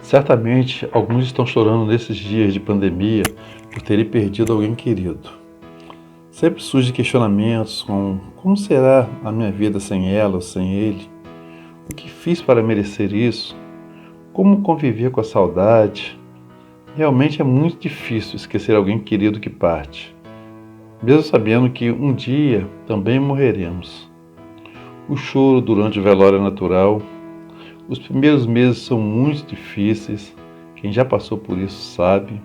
Certamente, alguns estão chorando nesses dias de pandemia por terem perdido alguém querido. Sempre surgem questionamentos como será a minha vida sem ela ou sem ele? O que fiz para merecer isso? Como conviver com a saudade? Realmente é muito difícil esquecer alguém querido que parte, mesmo sabendo que um dia também morreremos. O choro durante o velório é natural. Os primeiros meses são muito difíceis, quem já passou por isso sabe.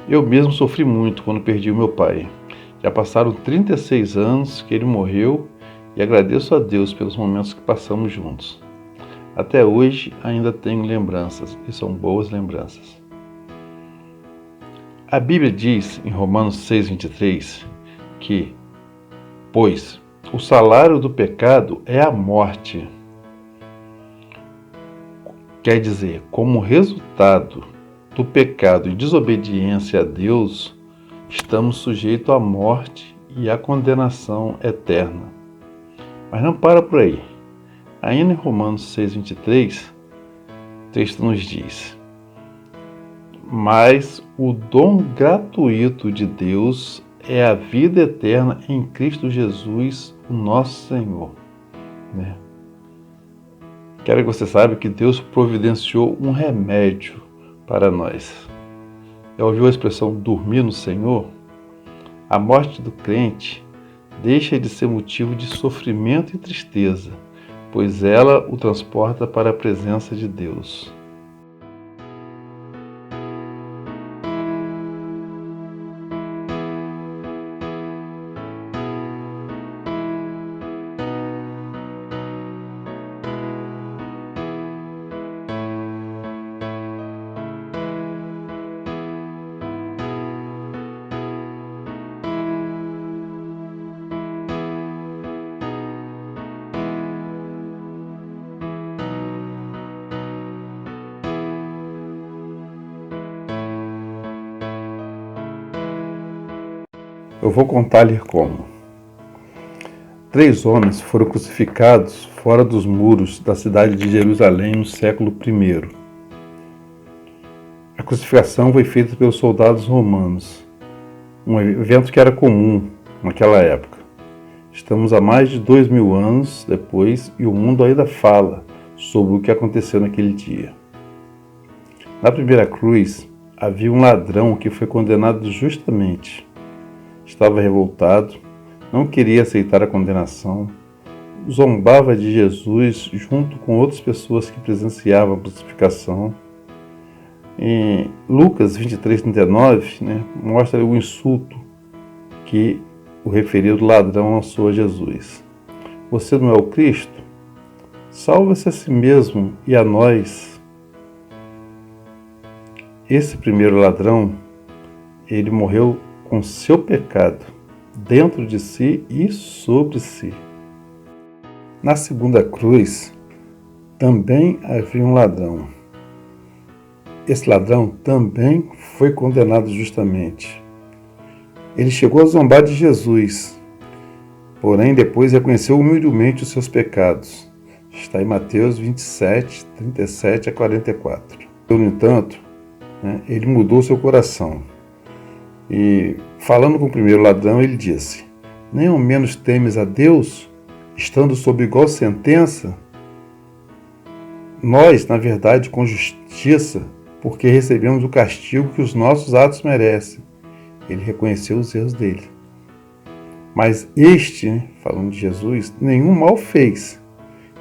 Eu mesmo sofri muito quando perdi o meu pai. Já passaram 36 anos que ele morreu e agradeço a Deus pelos momentos que passamos juntos. Até hoje ainda tenho lembranças, e são boas lembranças. A Bíblia diz em Romanos 6,23 que, pois, o salário do pecado é a morte. Quer dizer, como resultado do pecado e desobediência a Deus, estamos sujeitos à morte e à condenação eterna. Mas não para por aí. Ainda em Romanos 6,23, o texto nos diz: mas o dom gratuito de Deus é a vida eterna em Cristo Jesus, o nosso Senhor. Quero que você saiba que Deus providenciou um remédio para nós. Já ouviu a expressão dormir no Senhor? A morte do crente deixa de ser motivo de sofrimento e tristeza, pois ela o transporta para a presença de Deus. Eu vou contar-lhe como. 3 homens foram crucificados fora dos muros da cidade de Jerusalém no século I. A crucificação foi feita pelos soldados romanos, um evento que era comum naquela época. Estamos a mais de 2000 anos depois e o mundo ainda fala sobre o que aconteceu naquele dia. Na primeira cruz, havia um ladrão que foi condenado justamente. Estava revoltado, não queria aceitar a condenação, zombava de Jesus junto com outras pessoas que presenciavam a crucificação. Em Lucas 23:39, mostra o insulto que o referido ladrão lançou a Jesus. Você não é o Cristo? Salva-se a si mesmo e a nós. Esse primeiro ladrão, ele morreu com seu pecado dentro de si e sobre si. Na segunda cruz, também havia um ladrão. Esse ladrão também foi condenado justamente. Ele chegou a zombar de Jesus, porém depois reconheceu humildemente os seus pecados. Está em Mateus 27, 37 a 44. No entanto, ele mudou seu coração. E, falando com o primeiro ladrão, ele disse: nem ao menos temes a Deus, estando sob igual sentença? Nós, na verdade, com justiça, porque recebemos o castigo que os nossos atos merecem. Ele reconheceu os erros dele. Mas este, falando de Jesus, nenhum mal fez.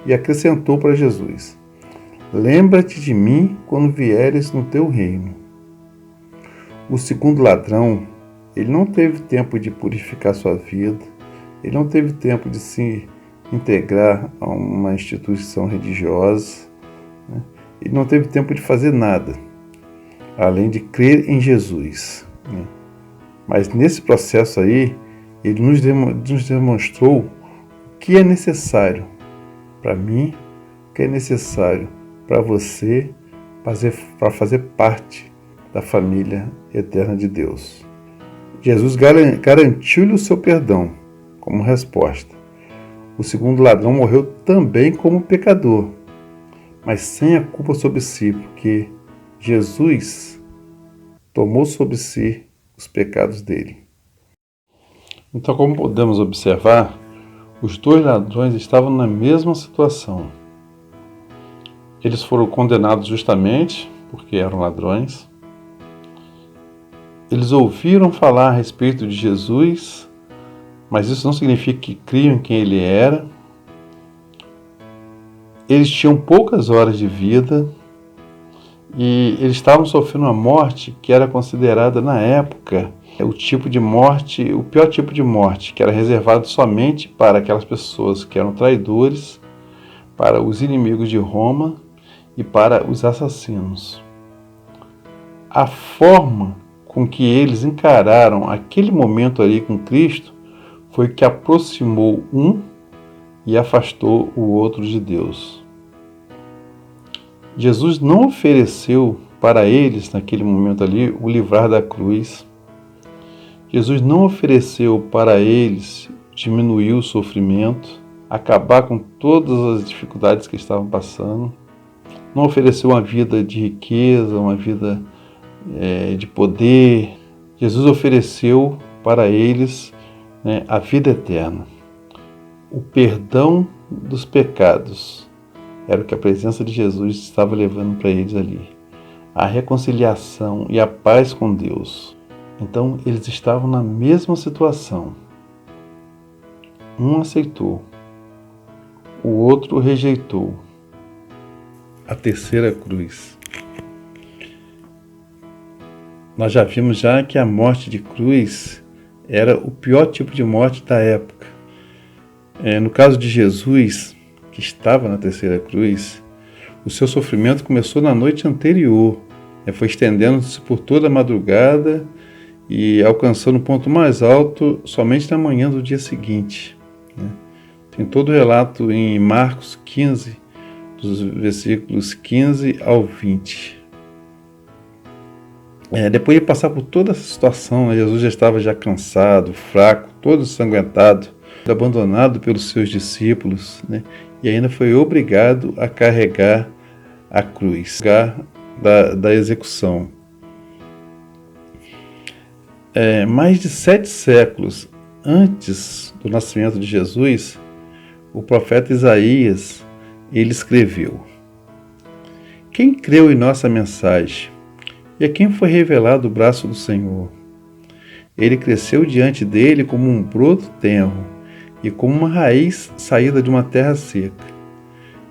E acrescentou para Jesus: lembra-te de mim quando vieres no teu reino. O segundo ladrão, ele não teve tempo de purificar sua vida, ele não teve tempo de se integrar a uma instituição religiosa, ele não teve tempo de fazer nada, além de crer em Jesus. Mas nesse processo aí, ele nos demonstrou o que é necessário para mim, o que é necessário para você, para fazer parte da família eterna de Deus. Jesus garantiu-lhe o seu perdão como resposta. O segundo ladrão morreu também como pecador, mas sem a culpa sobre si, porque Jesus tomou sobre si os pecados dele. Então, como podemos observar, os dois ladrões estavam na mesma situação. Eles foram condenados justamente porque eram ladrões. Eles ouviram falar a respeito de Jesus, mas isso não significa que criam em quem ele era. Eles tinham poucas horas de vida e eles estavam sofrendo uma morte que era considerada na época o tipo de morte, o pior tipo de morte, que era reservado somente para aquelas pessoas que eram traidores, para os inimigos de Roma e para os assassinos. A forma com que eles encararam aquele momento ali com Cristo foi que aproximou um e afastou o outro de Deus. Jesus não ofereceu para eles, naquele momento ali, o livrar da cruz. Jesus não ofereceu para eles diminuir o sofrimento, acabar com todas as dificuldades que estavam passando. Não ofereceu uma vida de riqueza, uma vida de poder. Jesus ofereceu para eles a vida eterna. O perdão dos pecados era o que a presença de Jesus estava levando para eles ali. A reconciliação e a paz com Deus. Então, eles estavam na mesma situação. Um aceitou, o outro rejeitou. A terceira cruz. Nós já vimos que a morte de cruz era o pior tipo de morte da época. No caso de Jesus, que estava na terceira cruz, o seu sofrimento começou na noite anterior, foi estendendo-se por toda a madrugada e alcançando o ponto mais alto somente na manhã do dia seguinte. Tem todo o relato em Marcos 15, dos versículos 15 ao 20. Depois de passar por toda essa situação, Jesus já estava cansado, fraco, todo ensanguentado, abandonado pelos seus discípulos, e ainda foi obrigado a carregar a cruz, da execução. Mais de 7 séculos antes do nascimento de Jesus, o profeta Isaías, ele escreveu: Quem creu em nossa mensagem? E a quem foi revelado o braço do Senhor? Ele cresceu diante dele como um broto tenro e como uma raiz saída de uma terra seca.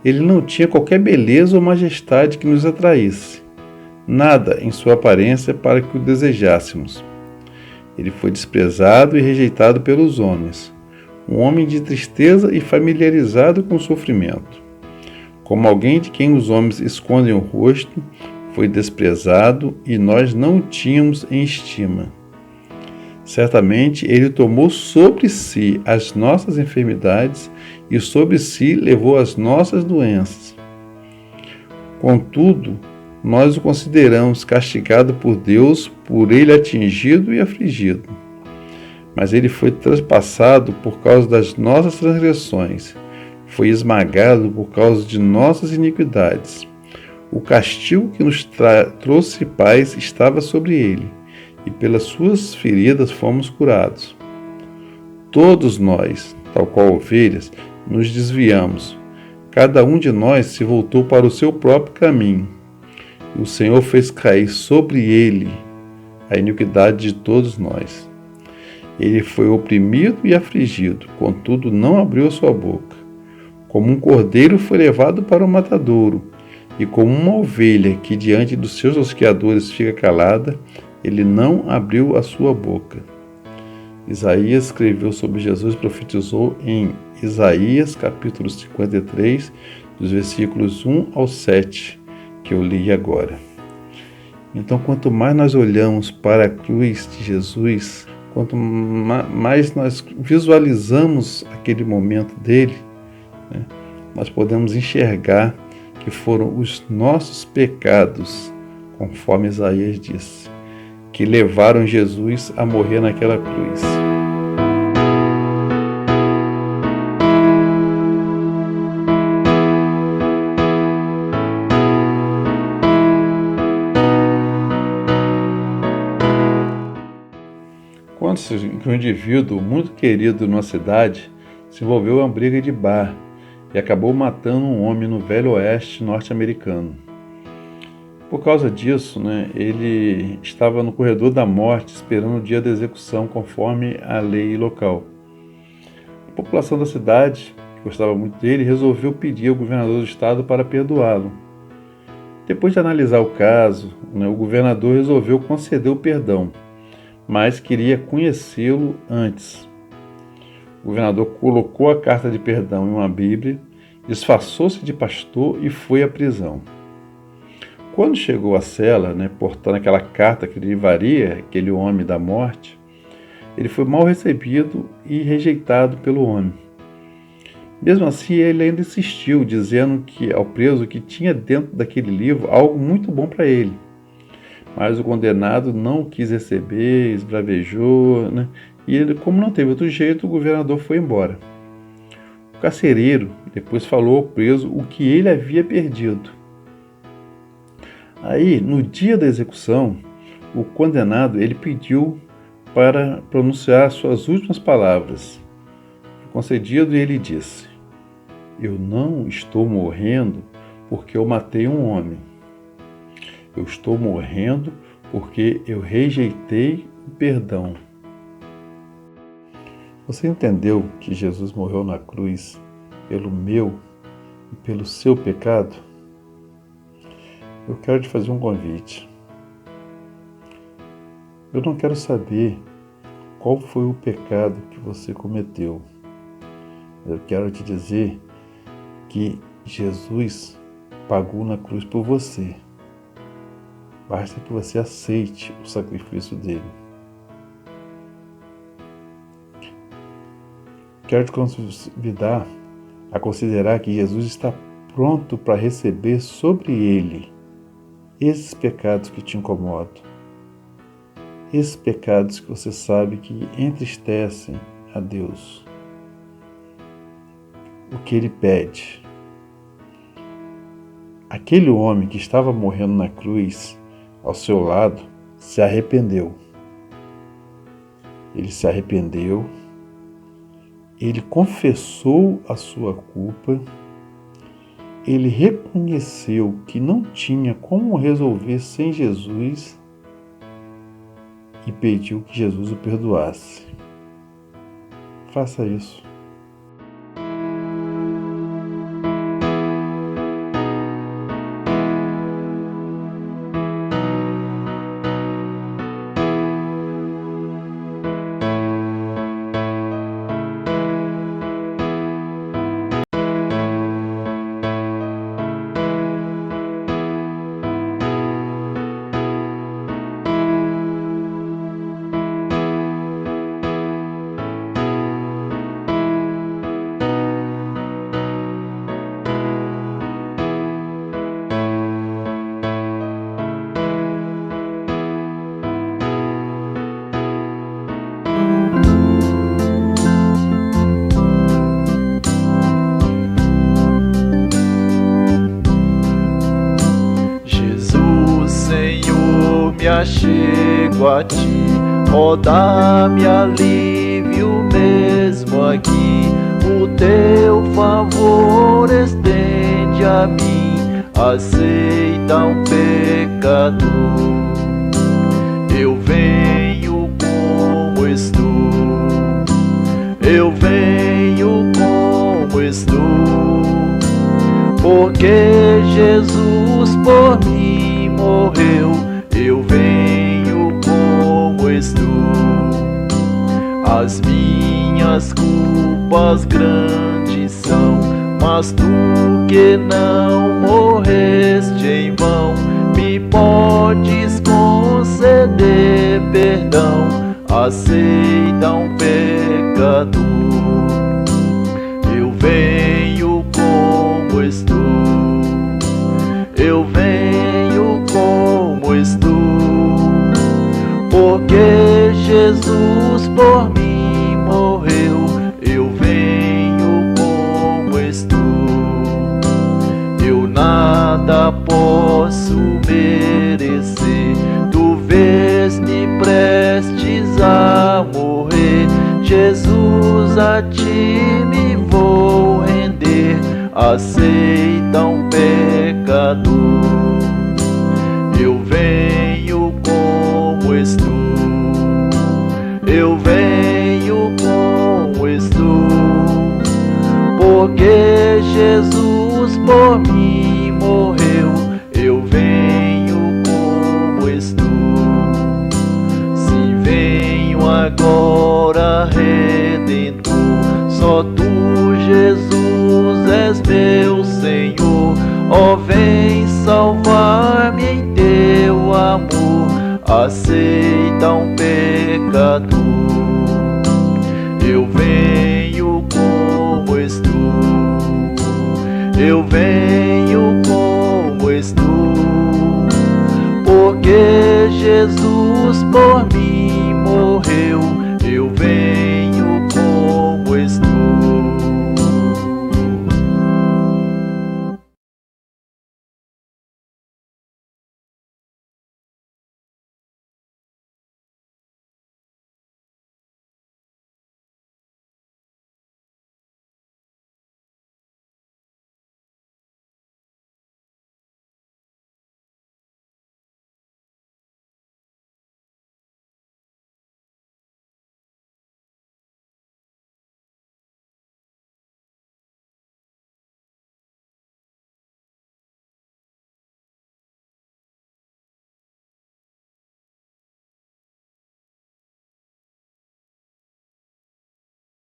Ele não tinha qualquer beleza ou majestade que nos atraísse, nada em sua aparência para que o desejássemos. Ele foi desprezado e rejeitado pelos homens, um homem de tristeza e familiarizado com o sofrimento. Como alguém de quem os homens escondem o rosto, foi desprezado e nós não o tínhamos em estima. Certamente ele tomou sobre si as nossas enfermidades e sobre si levou as nossas doenças. Contudo, nós o consideramos castigado por Deus, por ele atingido e afligido. Mas ele foi traspassado por causa das nossas transgressões, foi esmagado por causa de nossas iniquidades. O castigo que nos trouxe paz estava sobre ele, e pelas suas feridas fomos curados. Todos nós, tal qual ovelhas, nos desviamos. Cada um de nós se voltou para o seu próprio caminho. E o Senhor fez cair sobre ele a iniquidade de todos nós. Ele foi oprimido e afligido, contudo não abriu a sua boca. Como um cordeiro foi levado para o matadouro, e como uma ovelha que diante dos seus tosqueadores fica calada, ele não abriu a sua boca. Isaías escreveu sobre Jesus, profetizou em Isaías, capítulo 53, dos versículos 1 ao 7, que eu li agora. Então, quanto mais nós olhamos para a cruz de Jesus, quanto mais nós visualizamos aquele momento dele, nós podemos enxergar que foram os nossos pecados, conforme Isaías disse, que levaram Jesus a morrer naquela cruz. Conta-se que um indivíduo muito querido numa cidade se envolveu em uma briga de bar e acabou matando um homem no Velho Oeste norte-americano. Por causa disso, ele estava no corredor da morte esperando o dia da execução conforme a lei local. A população da cidade, que gostava muito dele, resolveu pedir ao governador do estado para perdoá-lo. Depois de analisar o caso, o governador resolveu conceder o perdão, mas queria conhecê-lo antes. O governador colocou a carta de perdão em uma Bíblia, disfarçou-se de pastor e foi à prisão. Quando chegou à cela, portando aquela carta que livraria aquele homem da morte, ele foi mal recebido e rejeitado pelo homem. Mesmo assim, ele ainda insistiu, dizendo ao preso que tinha dentro daquele livro algo muito bom para ele. Mas o condenado não o quis receber, esbravejou, e ele, como não teve outro jeito, o governador foi embora. O carcereiro depois falou ao preso o que ele havia perdido. Aí, no dia da execução, o condenado ele pediu para pronunciar suas últimas palavras. Foi concedido e ele disse: "Eu não estou morrendo porque eu matei um homem. Eu estou morrendo porque eu rejeitei o perdão." Você entendeu que Jesus morreu na cruz pelo meu e pelo seu pecado? Eu quero te fazer um convite. Eu não quero saber qual foi o pecado que você cometeu. Eu quero te dizer que Jesus pagou na cruz por você. Basta que você aceite o sacrifício dele. Quero te convidar a considerar que Jesus está pronto para receber sobre ele esses pecados que te incomodam, esses pecados que você sabe que entristecem a Deus. O que ele pede? Aquele homem que estava morrendo na cruz ao seu lado se arrependeu. Ele se arrependeu, ele confessou a sua culpa, ele reconheceu que não tinha como resolver sem Jesus e pediu que Jesus o perdoasse. Faça isso. Me achego a ti, ó, dá-me alívio mesmo aqui. O teu favor estende a mim, aceita um pecador. Eu venho como estou, eu venho como estou, porque Jesus por mim morreu. Eu venho como estou, as minhas culpas grandes são, mas tu que não morreste em vão, me podes conceder perdão, aceita um pecador. Eu venho como estou, eu venho como estou, porque Jesus por mim morreu. Eu venho como estou, eu nada posso merecer, tu vês me prestes a morrer. Jesus, a ti me vou render. Aceita um pecador. Eu venho como estou, eu venho como estou, porque Jesus por mim morreu. Eu venho como estou. Se venho agora, Redentor, só tu, Jesus, és meu Senhor. Ó, vem salvar-me em teu amor. Aceita um pecador. Eu venho como estou, eu venho como estou, porque Jesus por mim morreu.